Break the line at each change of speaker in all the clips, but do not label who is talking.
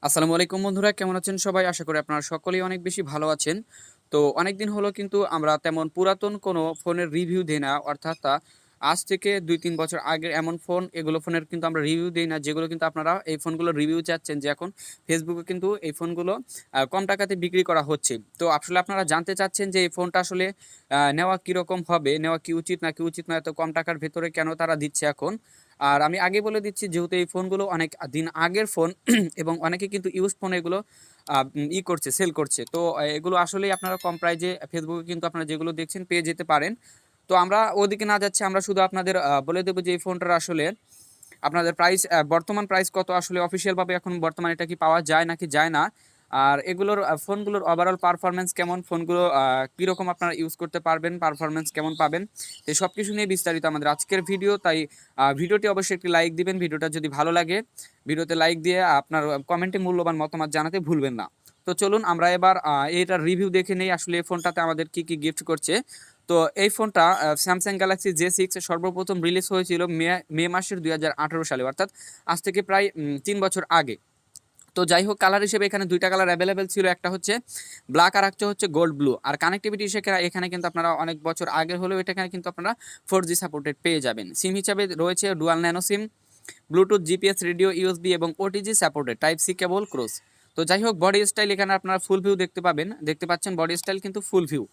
আসসালামু আলাইকুম বন্ধুরা, কেমন আছেন সবাই? আশা করি আপনারা সকলেই অনেক বেশি ভালো আছেন। তো অনেকদিন হলো কিন্তু আমরা তেমন পুরাতন কোনো ফোনের রিভিউ দেই না। অর্থাৎ আজ থেকে ২-৩ বছর আগের এমন ফোন, এগুলো ফোনের কিন্তু আমরা রিভিউ দেই না, যেগুলো কিন্তু আপনারা এই ফোনগুলোর রিভিউ চাচ্ছেন যে এখন ফেসবুকে কিন্তু এই ফোনগুলো কম টাকাতে বিক্রি করা হচ্ছে। তো আসলে আপনারা জানতে চাচ্ছেন যে এই ফোনটা আসলে নেওয়া কিরকম হবে? নেওয়া কি উচিত নাকি উচিত নয়? এত কম টাকার ভেতরে কেন তারা দিচ্ছে এখন? আর আমি আগে বলে দিচ্ছি, যেহেতু এই ফোনগুলো অনেক দিন আগের ফোন এবং অনেকে কিন্তু ইউজড ফোন এগুলো করছে, সেল করছে। তো এগুলো আসলেই আপনারা কম প্রাইজে ফেসবুকে কিন্তু আপনারা যেগুলো দেখছেন পেয়ে যেতে পারেন। তো আমরা ওদিকে না যাচ্ছি, আমরা শুধু আপনাদের বলে দেবো যে এই ফোনটার আসলে আপনাদের প্রাইস, বর্তমান প্রাইস কত, আসলে অফিসিয়াল ভাবে এখন বর্তমানে এটা কি পাওয়া যায় নাকি যায় না, আর এগুলোর ফোনগুলোর ওভারঅল পারফরমেন্স কেমন, ফোনগুলো কীরকম আপনারা ইউজ করতে পারবেন, পারফরমেন্স কেমন পাবেন, তো সব কিছু নিয়ে বিস্তারিত আমাদের আজকের ভিডিও। তাই ভিডিওটি অবশ্যই একটি লাইক দিবেন, ভিডিওটা যদি ভালো লাগে ভিডিওতে লাইক দিয়ে আপনার কমেন্টে মূল্যবান মতামত জানাতে ভুলবেন না। তো চলুন আমরা এবার এটার রিভিউ দেখে নেই আসলে এই ফোনটাতে আমাদের কি কি গিফট করছে। তো এই ফোনটা স্যামসাং গ্যালাক্সি J6 সর্বপ্রথম রিলিজ হয়েছিল মে মাসের 2018 সালে, অর্থাৎ আজ থেকে প্রায় ৩ বছর আগে। তো যাই হোক, কালার হিসেবে এখানে দুইটা কালার অ্যাভেলেবেল ছিল, একটা হচ্ছে ব্ল্যাক আর একটা হচ্ছে গোল্ড ব্লু। আর কানেক্টিভিটি হিসেবে এখানে কিন্তু আপনারা অনেক বছর আগের হলেও এটা কিন্তু আপনারা 4G সাপোর্টেড পেয়ে যাবেন। সিম হিসাবে রয়েছে dual nano SIM, Bluetooth, GPS, radio, USB এবং OTG supported, type C cable, cross. তো যাই হোক, বডি স্টাইল এখানে আপনারা ফুল ভিউ দেখতে পাচ্ছেন, বডি স্টাইল কিন্তু ফুল ভিউ।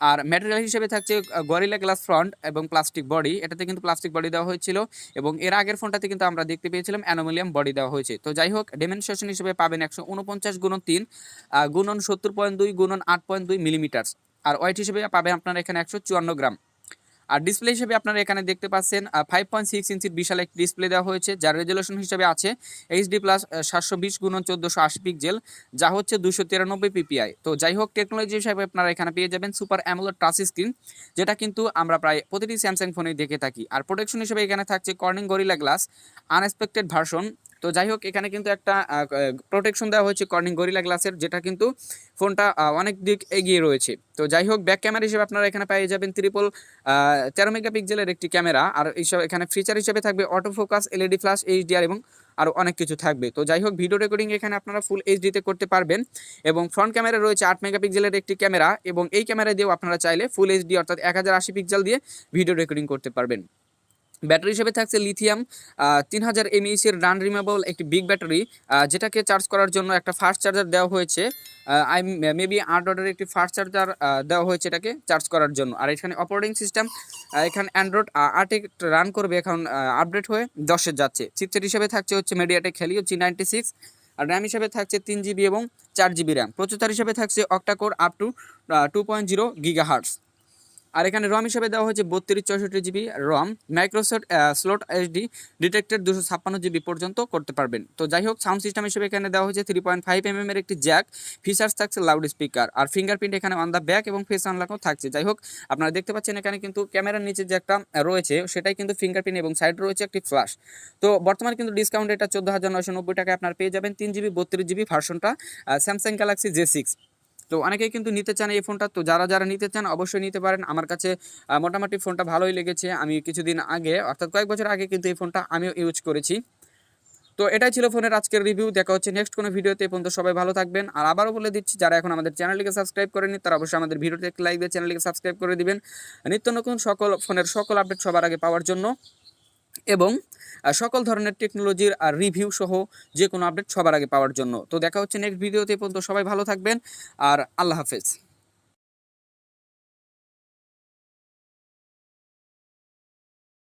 আর ম্যাটেরিয়াল হিসেবে থাকছে গরিলা গ্লাস ফ্রন্ট এবং প্লাস্টিক বডি, এটাতে কিন্তু প্লাস্টিক বডি দেওয়া হয়েছিল এবং এর আগের ফোনটাতে কিন্তু আমরা দেখতে পেয়েছিলাম অ্যালুমিনিয়াম বডি দেওয়া হয়েছে। তো যাই হোক, ডেমনস্ট্রেশন হিসেবে পাবেন 149x3 গুণন 70.2 গুণন 8.2 মিলিমিটার, আর ওয়েট হিসেবে পাবেন আপনারা এখানে 154 গ্রাম। আর ডিসপ্লে হিসেবে আপনারা এখানে দেখতে পাচ্ছেন 5.6 ইঞ্চির বিশাল একটি ডিসপ্লে দেওয়া হয়েছে, যার রেজলিউশন হিসেবে আছে HD প্লাস 720x1480 পিক্সেল, যা হচ্ছে 293 পিপিআই। তো যাই হোক, টেকনোলজি হিসেবে আপনারা এখানে পেয়ে যাবেন সুপার অ্যামোলেড টাচ স্ক্রিন, যেটা কিন্তু আমরা প্রায় প্রতিটি স্যামসাং ফোনেই দেখে থাকি। আর প্রোটেকশন হিসেবে এখানে থাকছে Corning gorilla glass unexpected version. তো যাই হোক, এখানে কিন্তু একটা প্রোটেকশন দেওয়া হয়েছে কর্নিং গরিলা গ্লাসের, যেটা কিন্তু ফোনটা অনেক দিক এগিয়ে রয়েছে। তো যাই হোক, ব্যাক ক্যামেরা হিসেবে আপনারা এখানে পেয়ে যাবেন 13 মেগাপিক্সেলের একটি ক্যামেরা, আর এইসব এখানে ফিচার হিসেবে থাকবে auto focus, LED flash, HDR এবং আরও অনেক কিছু থাকবে। তো যাই হোক, ভিডিও রেকর্ডিং এখানে আপনারা ফুল এইচডিতে করতে পারবেন এবং ফ্রন্ট ক্যামেরা রয়েছে 8 মেগাপিক্সেলের একটি ক্যামেরা, এবং এই ক্যামেরা দিয়েও আপনারা চাইলে ফুল এইচডি অর্থাৎ 1080 পিক্সেল দিয়ে ভিডিও রেকর্ডিং করতে পারবেন। ব্যাটারি হিসেবে থাকছে লিথিয়াম 3000 এমএইচের রান রিমেবল একটি বিগ ব্যাটারি, যেটাকে চার্জ করার জন্য একটা ফাস্ট চার্জার দেওয়া হয়েছে। আই মেবি 8 ওয়াটের একটি ফাস্ট চার্জার দেওয়া হয়েছে এটাকে চার্জ করার জন্য। আর এখানে অপারেটিং সিস্টেম এখানে অ্যান্ড্রয়েড 8 রান করবে, এখন আপডেট হয়ে 10-এ যাচ্ছে। চিপসেট হিসেবে থাকছে হচ্ছে মিডিয়াটেক হেলিও G96, আর র্যাম হিসেবে থাকছে 3 GB এবং 4 GB র্যাম। প্রসেসর হিসেবে থাকছে অক্টাকোর আপ টু 2.0 গিগাহার্টজ। আর এখানে রম হিসেবে দেওয়া হয়েছে 32-64 GB ROM, Microsoft slot HD detected 256 GB পর্যন্ত করতে পারবেন। তো যাই হোক, সাউন্ড সিস্টেম হিসেবে এখানে দেওয়া হয়েছে 3.5 mm এর একটি জ্যাক, ফিচার্স থাকছে লাউড স্পিকার, আর ফিঙ্গারপ্রিন্ট এখানে অন দ্য ব্যাক এবং ফেস আনলকও থাকছে। যাই হোক, আপনারা দেখতে পাচ্ছেন এখানে কিন্তু ক্যামেরার নিচে যে একটা রয়েছে সেটাই কিন্তু ফিঙ্গারপ্রিন্ট, এবং সাইড রয়েছে একটি ফ্ল্যাশ। তো বর্তমানে কিন্তু ডিসকাউন্ট এটা 14,990 টাকায় আপনারা পেয়ে যাবেন 3 GB 32 GB ভার্সনটা, স্যামসাং গ্যালাক্সি J6। তো অনেকেই কিন্তু নিতে চান এই ফোনটা, তো যারা যারা নিতে চান অবশ্যই নিতে পারেন। আমার কাছে মোটামুটি ফোনটা ভালোই লেগেছে, আমি কিছুদিন আগে অর্থাৎ কয়েক বছর আগে কিন্তু এই ফোনটা আমিও ইউজ করেছি। তো এটাই ছিল ফোনের আজকের রিভিউ, দেখা হচ্ছে নেক্সট কোনো ভিডিওতে। এই পর্যন্ত সবাই ভালো থাকবেন। আর আবারও বলে দিচ্ছি, যারা এখন আমাদের চ্যানেলটিকে সাবস্ক্রাইব করেনি তারা অবশ্যই আমাদের ভিডিওতে একটি লাইক দিয়ে চ্যানেলটিকে সাবস্ক্রাইব করে দিবেন, নিত্য নতুন সকল ফোনের সকল আপডেট সবার আগে পাওয়ার জন্য, এবং সকল ধরনের টেকনোলজির আর রিভিউ সহ যে কোনো আপডেট সবার আগে পাওয়ার জন্য। তো দেখা হচ্ছে নেক্সট ভিডিওতে, পর্যন্ত সবাই ভালো থাকবেন, আর আল্লাহ হাফেজ।